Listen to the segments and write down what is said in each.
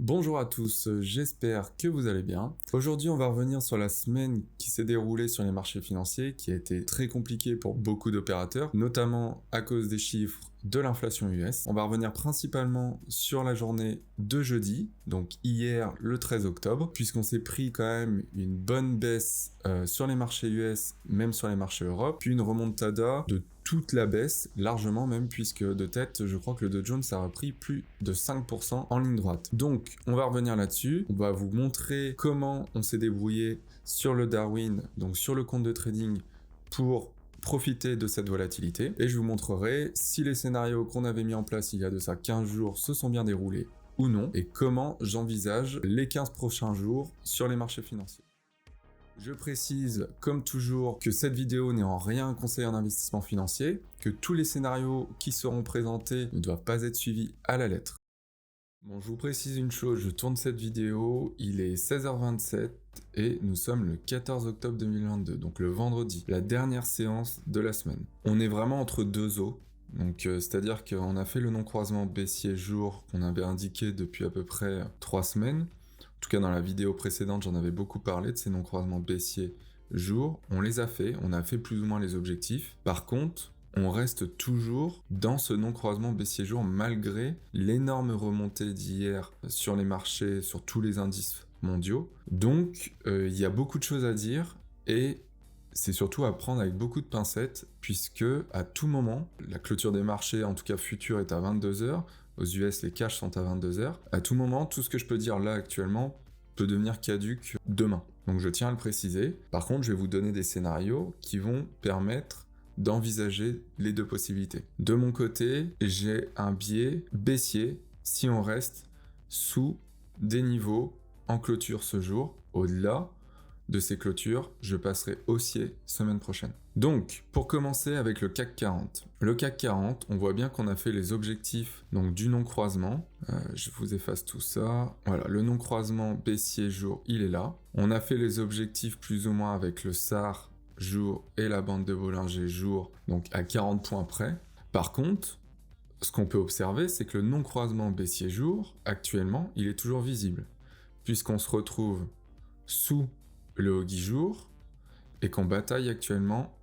Bonjour à tous, j'espère que vous allez bien. Aujourd'hui, on va revenir sur la semaine qui s'est déroulée sur les marchés financiers, qui a été très compliquée pour beaucoup d'opérateurs, notamment à cause des chiffres de l'inflation US. On va revenir principalement sur la journée de jeudi, donc hier le 13 octobre, puisqu'on s'est pris quand même une bonne baisse sur les marchés US, même sur les marchés Europe, puis une remontada de toute la baisse, largement même, puisque de tête, je crois que le Dow Jones a repris plus de 5% en ligne droite. Donc, on va revenir là-dessus. On va vous montrer comment on s'est débrouillé sur le Darwin, donc sur le compte de trading, pour profiter de cette volatilité. Et je vous montrerai si les scénarios qu'on avait mis en place il y a de ça 15 jours se sont bien déroulés ou non, et comment j'envisage les 15 prochains jours sur les marchés financiers. Je précise, comme toujours, que cette vidéo n'est en rien un conseil en investissement financier, que tous les scénarios qui seront présentés ne doivent pas être suivis à la lettre. Bon, je vous précise une chose, je tourne cette vidéo, il est 16h27 et nous sommes le 14 octobre 2022, donc le vendredi, la dernière séance de la semaine. On est vraiment entre deux eaux, donc c'est-à-dire qu'on a fait le non-croisement baissier jour qu'on avait indiqué depuis à peu près 3 semaines. En tout cas, dans la vidéo précédente, j'en avais beaucoup parlé de ces non-croisements baissiers jour. On les a fait, on a fait plus ou moins les objectifs. Par contre, on reste toujours dans ce non-croisement baissier jour malgré l'énorme remontée d'hier sur les marchés, sur tous les indices mondiaux. Donc, il y a beaucoup de choses à dire et c'est surtout à prendre avec beaucoup de pincettes puisque à tout moment, la clôture des marchés, en tout cas future, est à 22h. Aux US, les cash sont à 22h. À tout moment, tout ce que je peux dire là actuellement peut devenir caduc demain. Donc je tiens à le préciser. Par contre, je vais vous donner des scénarios qui vont permettre d'envisager les deux possibilités. De mon côté, j'ai un biais baissier si on reste sous des niveaux en clôture ce jour. Au-delà de ces clôtures, je passerai haussier semaine prochaine. Donc, pour commencer avec le CAC 40. Le CAC 40, on voit bien qu'on a fait les objectifs donc du non-croisement. Je vous efface tout ça. Voilà, le non-croisement baissier jour, il est là. On a fait les objectifs plus ou moins avec le SAR jour et la bande de Bollinger jour, donc à 40 points près. Par contre, ce qu'on peut observer, c'est que le non-croisement baissier jour, actuellement, il est toujours visible, puisqu'on se retrouve sous le Hogi jour et qu'on bataille actuellement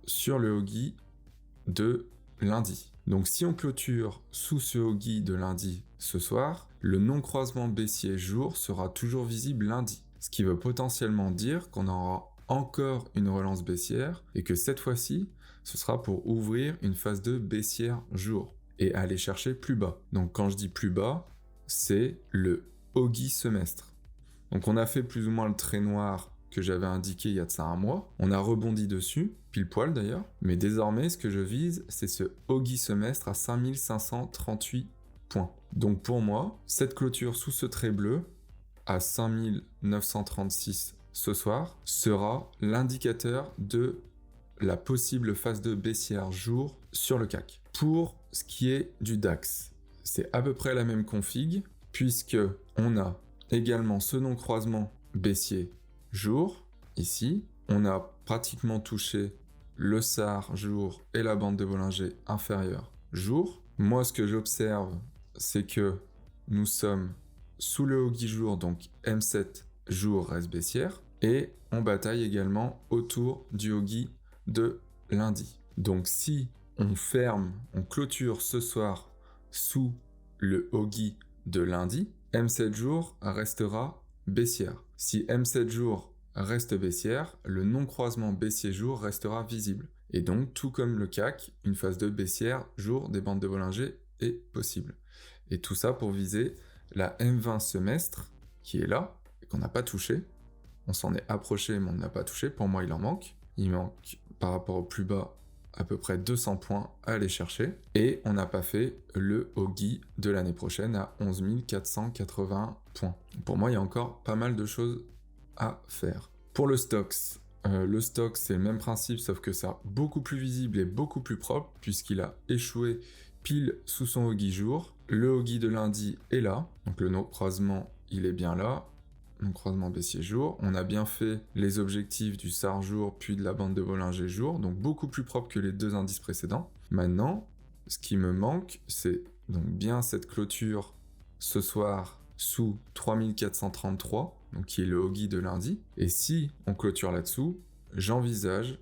sur le Hogi de lundi. Donc si on clôture sous ce Hogi de lundi ce soir, le non-croisement baissier jour sera toujours visible lundi, ce qui veut potentiellement dire qu'on aura encore une relance baissière et que cette fois-ci, ce sera pour ouvrir une phase de baissière jour et aller chercher plus bas. Donc quand je dis plus bas, c'est le Hogi semestre. Donc on a fait plus ou moins le trait noir que j'avais indiqué il y a de ça un mois. On a rebondi dessus, pile poil d'ailleurs. Mais désormais, ce que je vise, c'est ce Hogi semestre à 5538 points. Donc pour moi, cette clôture sous ce trait bleu, à 5936 ce soir, sera l'indicateur de la possible phase de baissière jour sur le CAC. Pour ce qui est du DAX, c'est à peu près la même config, puisque on a également ce non-croisement baissier jour, ici. On a pratiquement touché le SAR jour et la bande de Bollinger inférieure jour. Moi, ce que j'observe, c'est que nous sommes sous le Hogi jour, donc M7 jour reste baissière, et on bataille également autour du Hogi de lundi. Donc si on ferme, on clôture ce soir sous le Hogi de lundi, M7 jour restera baissière. Si M7 jour reste baissière, le non-croisement baissier jour restera visible. Et donc, tout comme le CAC, une phase de baissière jour des bandes de Bollinger est possible. Et tout ça pour viser la M20 semestre, qui est là, et qu'on n'a pas touché. On s'en est approché, mais on ne l'a pas touché. Pour moi, il en manque. Il manque, par rapport au plus bas, à peu près 200 points à aller chercher. Et on n'a pas fait le Hogi de l'année prochaine à 11 480 points. Pour moi, il y a encore pas mal de choses à faire. Pour le Stoxx, c'est le même principe, sauf que c'est beaucoup plus visible et beaucoup plus propre, puisqu'il a échoué pile sous son Hogi jour. Le Hogi de lundi est là, donc le non-croisement, il est bien là. Non-croisement baissier jour. On a bien fait les objectifs du SAR jour, puis de la bande de Bollinger jour, donc beaucoup plus propre que les deux indices précédents. Maintenant, ce qui me manque, c'est donc bien cette clôture ce soir sous 3433, donc qui est le Ogi de lundi. Et si on clôture là-dessous, j'envisage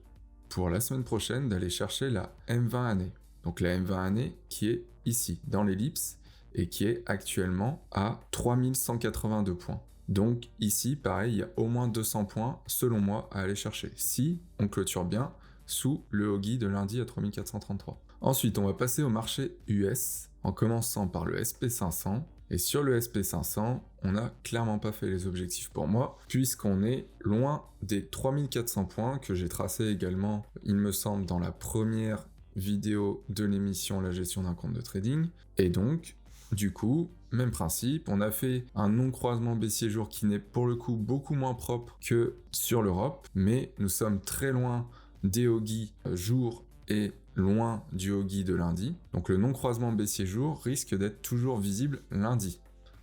pour la semaine prochaine d'aller chercher la M20 année. Donc la M20 année qui est ici, dans l'ellipse, et qui est actuellement à 3182 points. Donc ici, pareil, il y a au moins 200 points, selon moi, à aller chercher, si on clôture bien sous le Ogi de lundi à 3433. Ensuite, on va passer au marché US, en commençant par le SP500. Et sur le SP500, on n'a clairement pas fait les objectifs pour moi, puisqu'on est loin des 3400 points que j'ai tracés également, il me semble, dans la première vidéo de l'émission La gestion d'un compte de trading. Et donc, du coup, même principe, on a fait un non-croisement baissier jour qui n'est pour le coup beaucoup moins propre que sur l'Europe, mais nous sommes très loin des Ogi jour et loin du Ogi de lundi. Donc le non-croisement baissier jour risque d'être toujours visible lundi.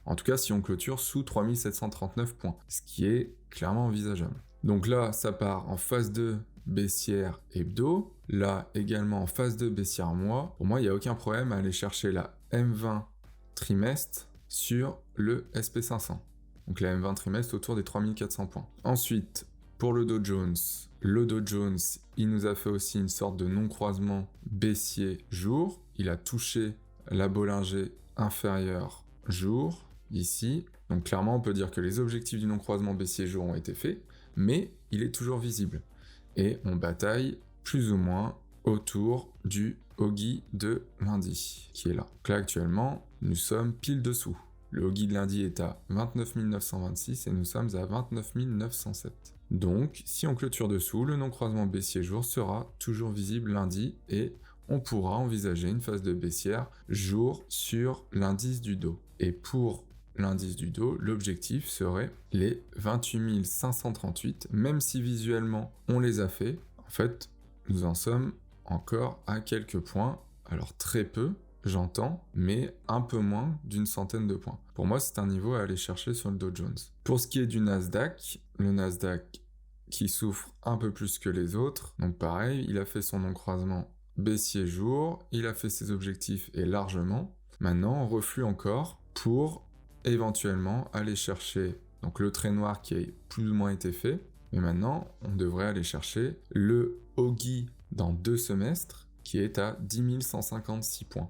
En tout cas, si on clôture sous 3739 points, ce qui est clairement envisageable. Donc là, ça part en phase 2 baissière hebdo. Là, également en phase 2 baissière mois. Pour moi, il n'y a aucun problème à aller chercher la M20 trimestre sur le SP500. Donc la M20 trimestre autour des 3400 points. Ensuite, pour le Dow Jones, il nous a fait aussi une sorte de non-croisement baissier jour. Il a touché la Bollinger inférieure jour, ici. Donc clairement, on peut dire que les objectifs du non-croisement baissier jour ont été faits, mais il est toujours visible. Et on bataille plus ou moins autour du Ogi de lundi, qui est là. Donc là, actuellement, nous sommes pile dessous. Le Ogi de lundi est à 29 926 et nous sommes à 29 907. Donc, si on clôture dessous, le non-croisement baissier jour sera toujours visible lundi et on pourra envisager une phase de baissière jour sur l'indice du Dow. Et pour l'indice du Dow, l'objectif serait les 28 538, même si visuellement on les a fait. En fait, nous en sommes encore à quelques points, alors très peu, j'entends, mais un peu moins d'une centaine de points. Pour moi, c'est un niveau à aller chercher sur le Dow Jones. Pour ce qui est du Nasdaq, le Nasdaq qui souffre un peu plus que les autres, donc pareil, il a fait son non-croisement baissier jour, il a fait ses objectifs et largement. Maintenant, on reflue encore pour éventuellement aller chercher donc le trait noir qui a plus ou moins été fait, mais maintenant, on devrait aller chercher le Ogi dans 2 semestres qui est à 10 156 points.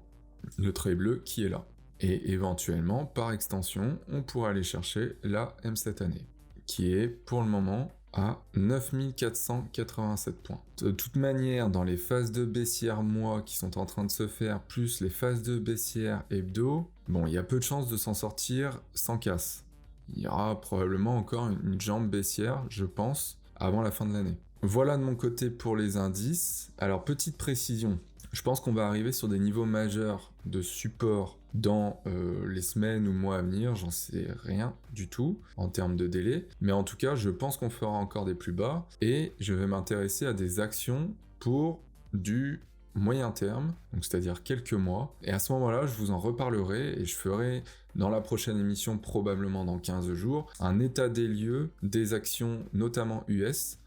Le trait bleu qui est là. Et éventuellement, par extension, on pourra aller chercher la M7 année, qui est pour le moment à 9 487 points. De toute manière, dans les phases de baissière mois qui sont en train de se faire, plus les phases de baissière hebdo, bon, il y a peu de chances de s'en sortir sans casse. Il y aura probablement encore une jambe baissière, je pense, avant la fin de l'année. Voilà de mon côté pour les indices. Alors, petite précision, je pense qu'on va arriver sur des niveaux majeurs de support dans les semaines ou mois à venir, j'en sais rien du tout en termes de délai, mais en tout cas je pense qu'on fera encore des plus bas et je vais m'intéresser à des actions pour du moyen terme, donc c'est-à-dire quelques mois, et à ce moment-là je vous en reparlerai et je ferai dans la prochaine émission, probablement dans 15 jours, un état des lieux des actions, notamment US,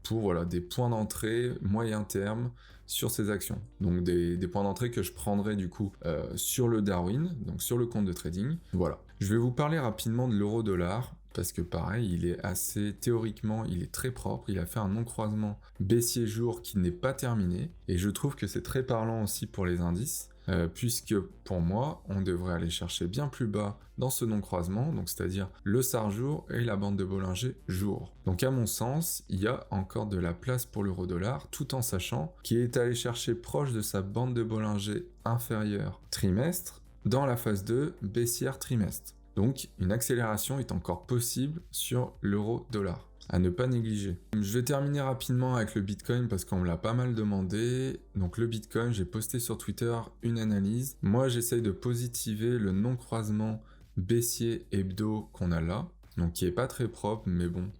pour voilà, des points d'entrée moyen terme sur ces actions. Donc des points d'entrée que je prendrai du coup sur le Darwin, donc sur le compte de trading. Voilà. Je vais vous parler rapidement de l'euro-dollar, parce que pareil, il est assez, théoriquement, il est très propre, il a fait un non-croisement baissier jour qui n'est pas terminé, et je trouve que c'est très parlant aussi pour les indices, puisque pour moi, on devrait aller chercher bien plus bas dans ce non-croisement, donc c'est-à-dire le SAR jour et la bande de Bollinger jour. Donc à mon sens, il y a encore de la place pour l'euro-dollar, tout en sachant qu'il est allé chercher proche de sa bande de Bollinger inférieure trimestre, dans la phase 2 baissière trimestre. Donc une accélération est encore possible sur l'euro-dollar, à ne pas négliger. Je vais terminer rapidement avec le Bitcoin parce qu'on me l'a pas mal demandé. Donc le Bitcoin, j'ai posté sur Twitter une analyse. Moi, j'essaye de positiver le non-croisement baissier hebdo qu'on a là, donc qui est pas très propre, mais bon,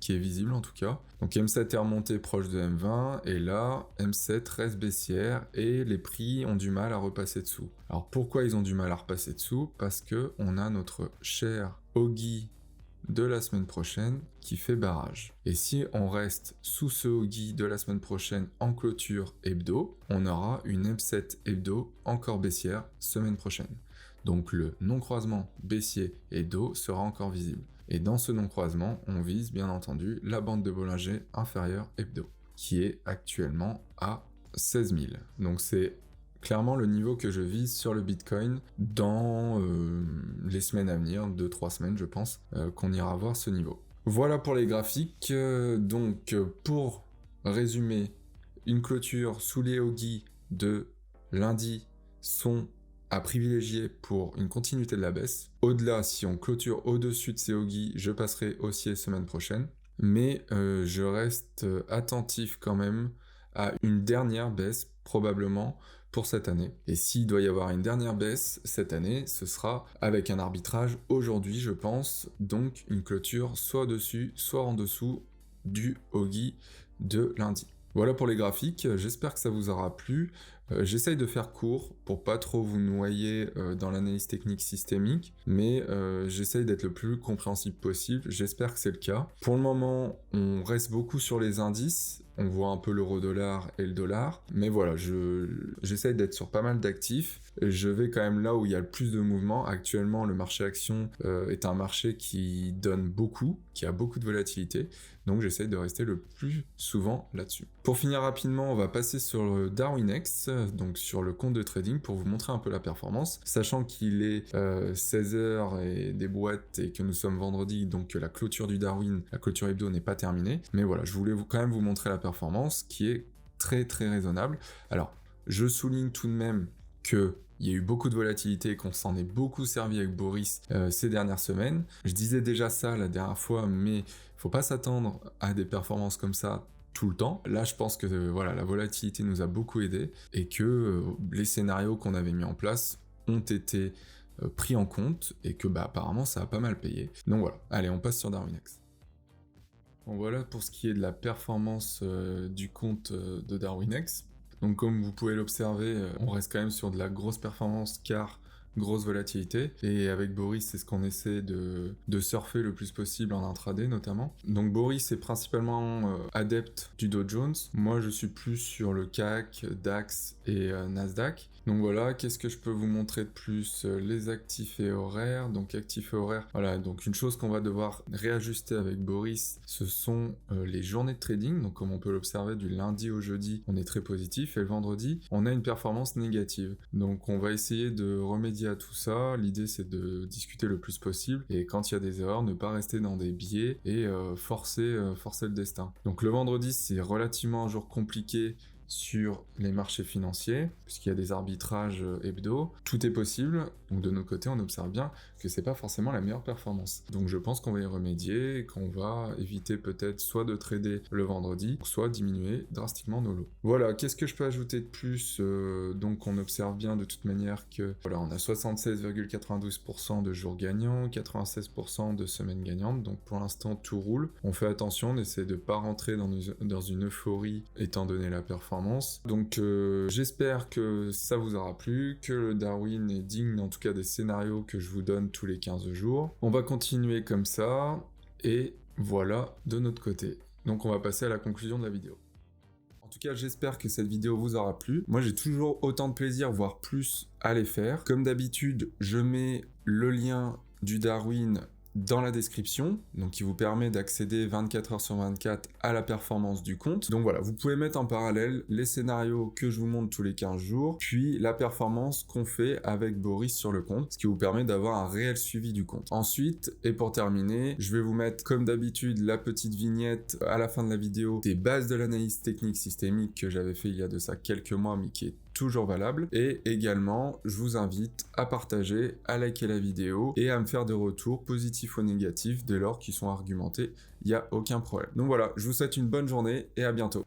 qui est visible en tout cas. Donc M7 est remonté proche de M20, et là, M7 reste baissière, et les prix ont du mal à repasser dessous. Alors pourquoi ils ont du mal à repasser dessous? Parce que on a notre cher Ogi de la semaine prochaine qui fait barrage. Et si on reste sous ce Ogi de la semaine prochaine en clôture hebdo, on aura une M7 hebdo encore baissière semaine prochaine. Donc le non-croisement baissier et dos sera encore visible. Et dans ce non-croisement, on vise bien entendu la bande de Bollinger inférieure hebdo, qui est actuellement à 16 000. Donc c'est clairement le niveau que je vise sur le Bitcoin dans les semaines à venir, 2-3 semaines je pense, qu'on ira voir ce niveau. Voilà pour les graphiques. Donc pour résumer, une clôture sous les Ogi de lundi sont à privilégier pour une continuité de la baisse. Au-delà, si on clôture au-dessus de ces Ogi, je passerai haussier semaine prochaine. Mais je reste attentif quand même à une dernière baisse, probablement, pour cette année. Et s'il doit y avoir une dernière baisse cette année, ce sera avec un arbitrage aujourd'hui, je pense, donc une clôture soit au-dessus, soit en dessous du Ogi de lundi. Voilà pour les graphiques, j'espère que ça vous aura plu. J'essaye de faire court pour pas trop vous noyer dans l'analyse technique systémique, mais j'essaye d'être le plus compréhensible possible, j'espère que c'est le cas. Pour le moment, on reste beaucoup sur les indices, on voit un peu l'euro-dollar et le dollar, mais voilà, j'essaye d'être sur pas mal d'actifs. Je vais quand même là où il y a le plus de mouvement. Actuellement, le marché action est un marché qui donne beaucoup, qui a beaucoup de volatilité, donc j'essaye de rester le plus souvent là-dessus. Pour finir rapidement, on va passer sur le Darwinex, donc sur le compte de trading, pour vous montrer un peu la performance, sachant qu'il est 16h et des boîtes et que nous sommes vendredi, donc que la clôture du Darwin, la clôture hebdo n'est pas terminée, mais voilà, je voulais quand même vous montrer la performance qui est très très raisonnable. Alors, je souligne tout de même qu'il y a eu beaucoup de volatilité et qu'on s'en est beaucoup servi avec Boris ces dernières semaines. Je disais déjà ça la dernière fois, mais il faut pas s'attendre à des performances comme ça tout le temps. Là, je pense que voilà, la volatilité nous a beaucoup aidé et que les scénarios qu'on avait mis en place ont été pris en compte et que apparemment ça a pas mal payé. Donc voilà, allez, on passe sur Darwinex. Bon, voilà pour ce qui est de la performance du compte de Darwinex. Donc comme vous pouvez l'observer, on reste quand même sur de la grosse performance car grosse volatilité, et avec Boris c'est ce qu'on essaie de surfer le plus possible en intraday notamment. Donc Boris est principalement adepte du Dow Jones, moi je suis plus sur le CAC, DAX et Nasdaq. Donc voilà, qu'est-ce que je peux vous montrer de plus? Les actifs et horaires. Donc actifs et horaires, voilà, donc une chose qu'on va devoir réajuster avec Boris, ce sont les journées de trading. Donc comme on peut l'observer, du lundi au jeudi on est très positif, et le vendredi on a une performance négative. Donc on va essayer de remédier à tout ça. L'idée c'est de discuter le plus possible, et quand il y a des erreurs, ne pas rester dans des biais et forcer le destin. Donc le vendredi c'est relativement un jour compliqué sur les marchés financiers, puisqu'il y a des arbitrages hebdo, tout est possible, donc de notre côté on observe bien que c'est pas forcément la meilleure performance. Donc je pense qu'on va y remédier, et qu'on va éviter peut-être soit de trader le vendredi, soit diminuer drastiquement nos lots. Voilà, qu'est-ce que je peux ajouter de plus? Donc on observe bien de toute manière que voilà, on a 76,92% de jours gagnants, 96% de semaines gagnantes, donc pour l'instant tout roule. On fait attention, on essaie de pas rentrer dans une euphorie étant donné la performance. Donc j'espère que ça vous aura plu, que le Darwin est digne en tout cas des scénarios que je vous donne tous les 15 jours. On va continuer comme ça, et voilà de notre côté. Donc on va passer à la conclusion de la vidéo. En tout cas, j'espère que cette vidéo vous aura plu. Moi, j'ai toujours autant de plaisir, voire plus, à les faire. Comme d'habitude, je mets le lien du Darwin dans la description, donc qui vous permet d'accéder 24 heures sur 24 à la performance du compte. Donc voilà, vous pouvez mettre en parallèle les scénarios que je vous montre tous les 15 jours, puis la performance qu'on fait avec Boris sur le compte, ce qui vous permet d'avoir un réel suivi du compte. Ensuite, et pour terminer, je vais vous mettre comme d'habitude la petite vignette à la fin de la vidéo des bases de l'analyse technique systémique que j'avais fait il y a de ça quelques mois, mais qui est toujours valable. Et également, je vous invite à partager, à liker la vidéo et à me faire des retours positifs ou négatifs dès lors qu'ils sont argumentés, il n'y a aucun problème. Donc voilà, je vous souhaite une bonne journée et à bientôt.